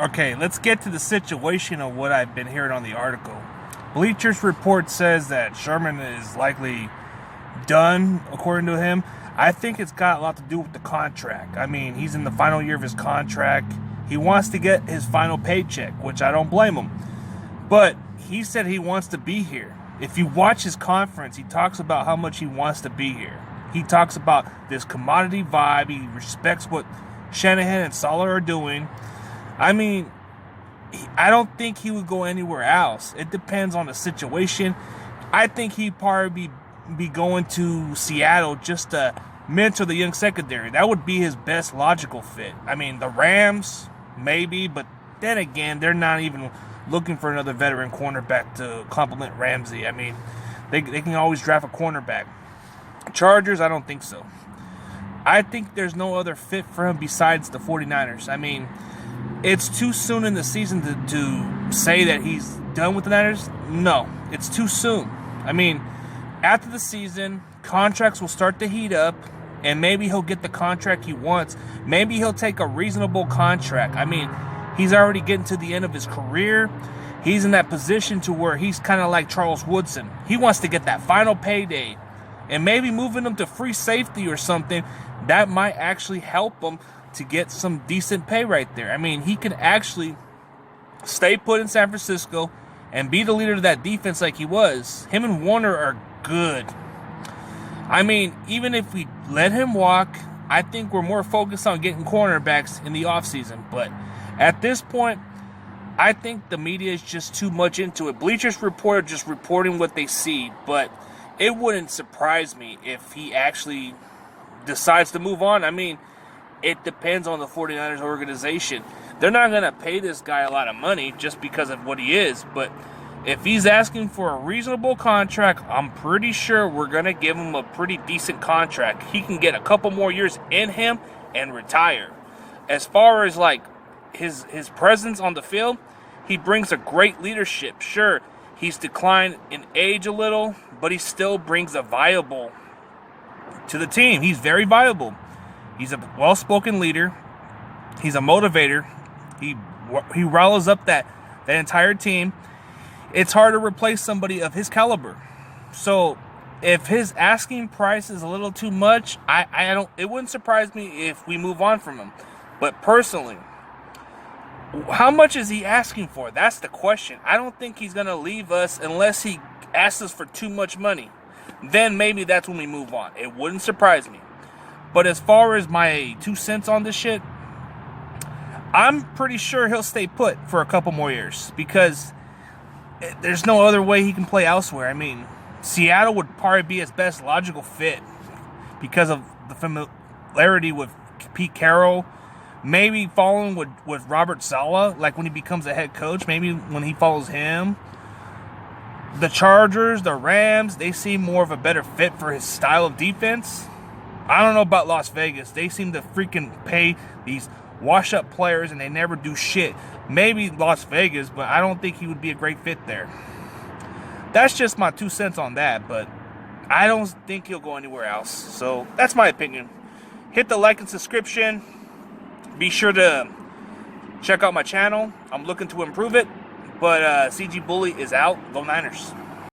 Okay, let's get to the situation of what I've been hearing on the article. Bleachers Report says that Sherman is likely done, according to him. I think it's got a lot to do with the contract. I mean, he's in the final year of his contract. He wants to get his final paycheck, which I don't blame him. But he said he wants to be here. If you watch his conference, he talks about how much he wants to be here. He talks about this commodity vibe. He respects what Shanahan and Saleh are doing. I mean, I don't think he would go anywhere else. It depends on the situation. I think he'd probably be going to Seattle just to mentor the young secondary. That would be his best logical fit. I mean, the Rams, maybe, but then again, they're not even looking for another veteran cornerback to complement Ramsey. I mean, they can always draft a cornerback. Chargers, I don't think so. I think there's no other fit for him besides the 49ers. I mean, it's too soon in the season to say that he's done with the Niners. No, it's too soon. I mean, after the season, contracts will start to heat up, and maybe he'll get the contract he wants. Maybe he'll take a reasonable contract. I mean, he's already getting to the end of his career. He's in that position to where he's kind of like Charles Woodson. He wants to get that final payday. And maybe moving him to free safety or something, that might actually help him to get some decent pay right there. I mean, he can actually stay put in San Francisco and be the leader of that defense like he was. Him and Warner are good. I mean, even if we let him walk, I think we're more focused on getting cornerbacks in the offseason. But at this point, I think the media is just too much into it. Bleachers Report are just reporting what they see, but it wouldn't surprise me if he actually decides to move on. I mean, it depends on the 49ers organization. They're not going to pay this guy a lot of money just because of what he is, but if he's asking for a reasonable contract, I'm pretty sure we're going to give him a pretty decent contract. He can get a couple more years in him and retire. As far as like his presence on the field, he brings a great leadership. Sure, he's declined in age a little, but he still brings a viable to the team. He's very viable. He's a well-spoken leader. He's a motivator. He riles up that entire team. It's hard to replace somebody of his caliber. So if his asking price is a little too much, I don't. It wouldn't surprise me if we move on from him. But personally, how much is he asking for? That's the question. I don't think he's going to leave us unless he asks us for too much money. Then maybe that's when we move on. It wouldn't surprise me. But as far as my 2 cents on this shit, I'm pretty sure he'll stay put for a couple more years because there's no other way he can play elsewhere. I mean, Seattle would probably be his best logical fit because of the familiarity with Pete Carroll. Maybe following with Robert Saleh, like when he becomes a head coach, maybe when he follows him. The Chargers, the Rams, they seem more of a better fit for his style of defense. I don't know about Las Vegas. They seem to freaking pay these wash-up players and they never do shit. Maybe Las Vegas, but I don't think he would be a great fit there. That's just my 2 cents on that, but I don't think he'll go anywhere else. So that's my opinion. Hit the like and subscription. Be sure to check out my channel. I'm looking to improve it. But CG Bully is out. Go Niners.